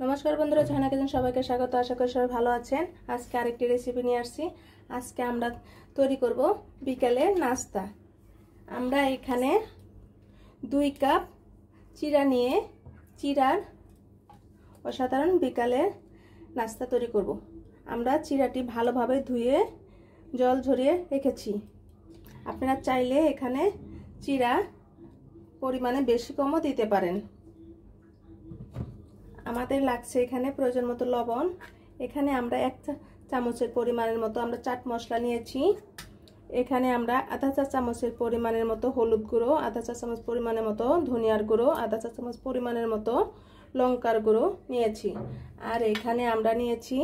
নমস্কার বন্ধুরা, ঝর্ণা কিচেন সবাইকে স্বাগত। আশা করি সবাই ভালো আছেন। আজকে আরেকটি রেসিপি নিয়ে আসছি। আজকে আমরা তৈরি করব বিকালের নাস্তা। আমরা এখানে 2 কাপ চিড়া নিয়ে চিড়ার অসাধারণ বিকালের নাস্তা তৈরি করব। আমরা চিড়াটি ভালোভাবে ধুয়ে জল ঝরিয়ে রেখেছি। আপনারা চাইলে এখানে চিড়া পরিমাণে বেশি কমও দিতে পারেন। আমাদের লাগছে এখানে প্রয়োজন মতো লবণ। এখানে আমরা 1 চামচের পরিমাণের মতো আমরা চাট মশলা নিয়েছি। এখানে আমরা আধা চা চামচের পরিমাণের মতো হলুদ গুঁড়ো, আধা চা চামচ পরিমাণের মতো ধনিয়ার গুঁড়ো, আধা চা চামচ পরিমাণের মতো লঙ্কার গুঁড়ো নিয়েছি। আর এখানে আমরা নিয়েছি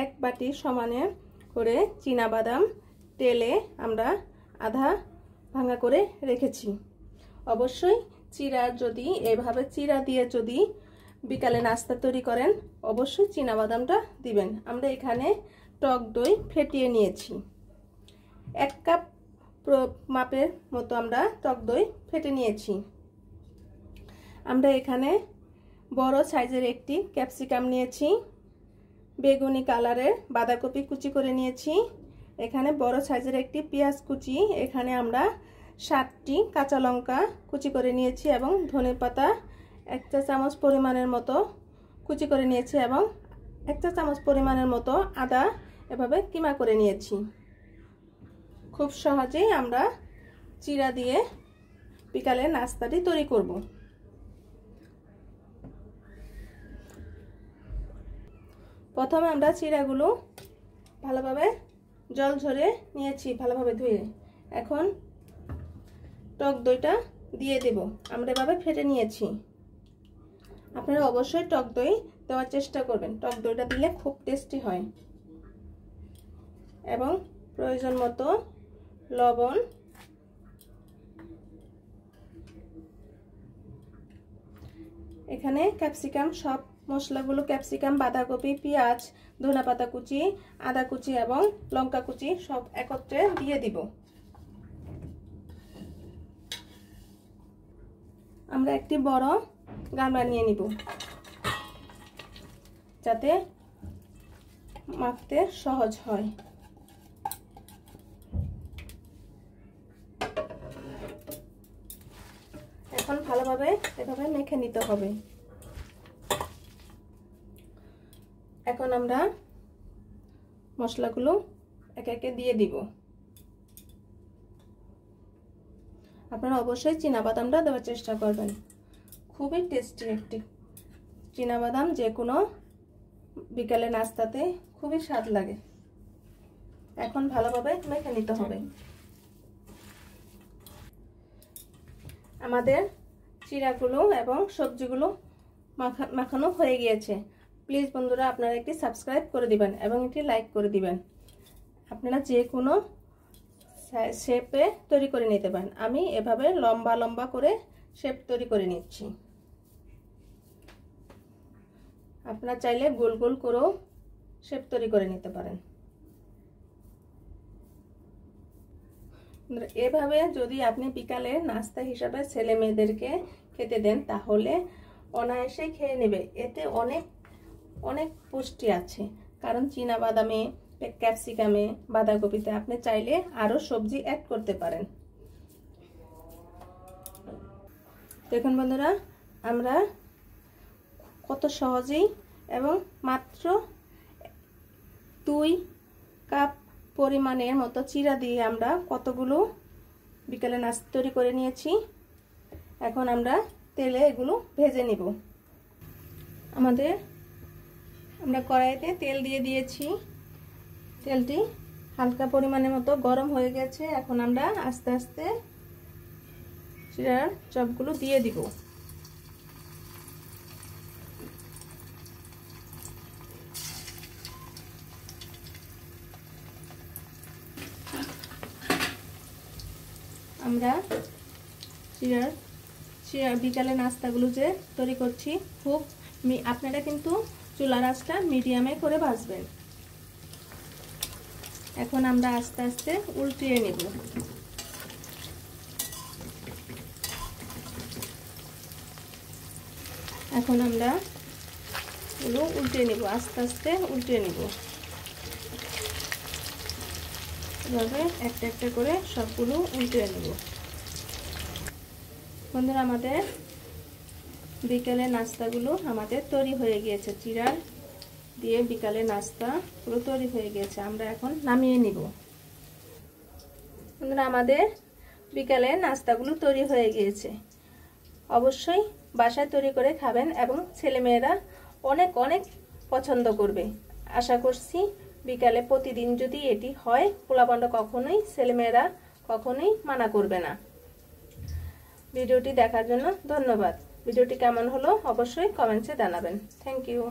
1 বাটি সমানে করে চীনাবাদাম তেলে আমরা আধা ভাঙা করে রেখেছি। অবশ্যই চিড়া যদি এভাবে চিড়া দিয়ে যদি বিকালে নাস্তা তৈরি করেন অবশ্যই চীনাবাদামটা দিবেন। আমরা এখানে টক দই ফেটিয়ে নিয়েছি। 1 কাপ মাপের মতো আমরা টক দই ফেটে নিয়েছি। আমরা এখানে বড় সাইজের একটি ক্যাপসিকাম নিয়েছি। বেগুনি কালারের বাঁধাকপি কুচি করে নিয়েছি। এখানে বড় সাইজের একটি পেঁয়াজ কুচি। এখানে আমরা 7টি কাঁচা লঙ্কা কুচি করে নিয়েছি এবং ধনেপাতা 1 চা চামচ পরিমাণের মতো কুচি করে নিয়েছি এবং 1 চা চামচ পরিমাণের মতো আদা এভাবে কিমা করে নিয়েছি। খুব সহজেই আমরা চিড়া দিয়ে বিকালে নাস্তাটি তৈরি করব। প্রথমে আমরা চিড়াগুলো ভালোভাবে জল ঝরে নিয়েছি, ভালোভাবে ধুয়ে। এখন টক দইটা দিয়ে দেব। আমরা এভাবে ফেটে নিয়েছি। আপনারা অবশ্যই টক দই দেওয়ার চেষ্টা করবেন। টক দইটা দিলে খুব টেস্টি হয়। এবং প্রয়োজন মতো লবণ, এখানে ক্যাপসিকাম সব মশলাগুলো ক্যাপসিকাম, বাঁধাকপি, পেঁয়াজ, ধনেপাতা কুচি, আদা কুচি এবং লঙ্কা কুচি সব একত্রে দিয়ে দিব। আমরা একটি বড় গামলা নিয়ে নিব যাতে মাখতে সহজ হয়। এখন ভালোভাবে এভাবে মেখে নিতে হবে। এখন আমরা মশলাগুলো একে একে দিয়ে দিব। আপনারা অবশ্যই চীনাবাদামটা দেওয়ার চেষ্টা করবেন। খুবই টেস্টি একটি চীনাবাদাম যে কোনো বিকালে নাস্তাতে খুবই স্বাদ লাগে। এখন ভালোভাবে মেখে নিতে হবে। আমাদের চিড়াগুলো এবং সবজিগুলো মাখানো হয়ে গিয়েছে। প্লিজ বন্ধুরা আপনারা একটি সাবস্ক্রাইব করে দিবেন এবং একটি লাইক করে দিবেন। আপনারা যে কোনো শেপে তৈরি করে নিতে পারেন। আমি এভাবে লম্বা লম্বা করে শেপ তৈরি করে নিচ্ছি। আপনারা চাইলে গোল গোল করেও শেপ তৈরি করে নিতে পারেন। এভাবে যদি আপনি বিকালে নাস্তা হিসাবে ছেলে মেয়েদেরকে খেতে দেন তাহলে অনায়াসে খেয়ে নেবে। এতে অনেক অনেক পুষ্টি আছে। কারণ চীনাবাদামে, ক্যাপসিকামে, বাঁধাকপিতে আপনি চাইলে আরো সবজি অ্যাড করতে পারেন। দেখুন বন্ধুরা, আমরা কত সহজেই এবং মাত্র 2 কাপ পরিমাণের মতো চিড়া দিয়ে আমরা কতগুলো বিকালে নাস্তা তৈরি করে নিয়েছি। এখন আমরা তেলে এগুলো ভেজে নিব। আমরা কড়াইতে তেল দিয়ে দিয়েছি। তেলটি হালকা পরিমাণের মতো গরম হয়ে গেছে। এখন আমরা আস্তে আস্তে চিড়ার চপগুলো দিয়ে দিব। আমরা চিড়ার বিকালে নাস্তাগুলো যে তৈরি করছি খুব আপনারা কিন্তু চুলার আঁচটা মিডিয়ামে করে ভাজবেন। এখন আমরা আস্তে আস্তে উল্টিয়ে নেব। এখন আমরা গুলো উল্টে নিব, আস্তে আস্তে উল্টে নিব। এভাবে একটা একটা করে সবগুলো উল্টে নেব। বন্ধুরা, আমাদের বিকেলের নাস্তাগুলো আমাদের তৈরি হয়ে গিয়েছে। চিড়া দিয়ে বিকালের নাস্তা পুরো তৈরি হয়ে গিয়েছে। আমরা এখন নামিয়ে নিব। বন্ধুরা, আমাদের বিকালের নাস্তাগুলো তৈরি হয়ে গিয়েছে। অবশ্যই বাসায় তৈরি করে খাবেন এবং ছেলেমেয়েরা অনেক অনেক পছন্দ করবে। আশা করছি বিকালে প্রতিদিন যদি এটি হয়, পোলাপানটা কখনোই ছেলেমেয়েরা কখনোই মানা করবে না। ভিডিওটি দেখার জন্য ধন্যবাদ। ভিডিওটি কেমন হলো অবশ্যই কমেন্টসে জানাবেন। Thank you.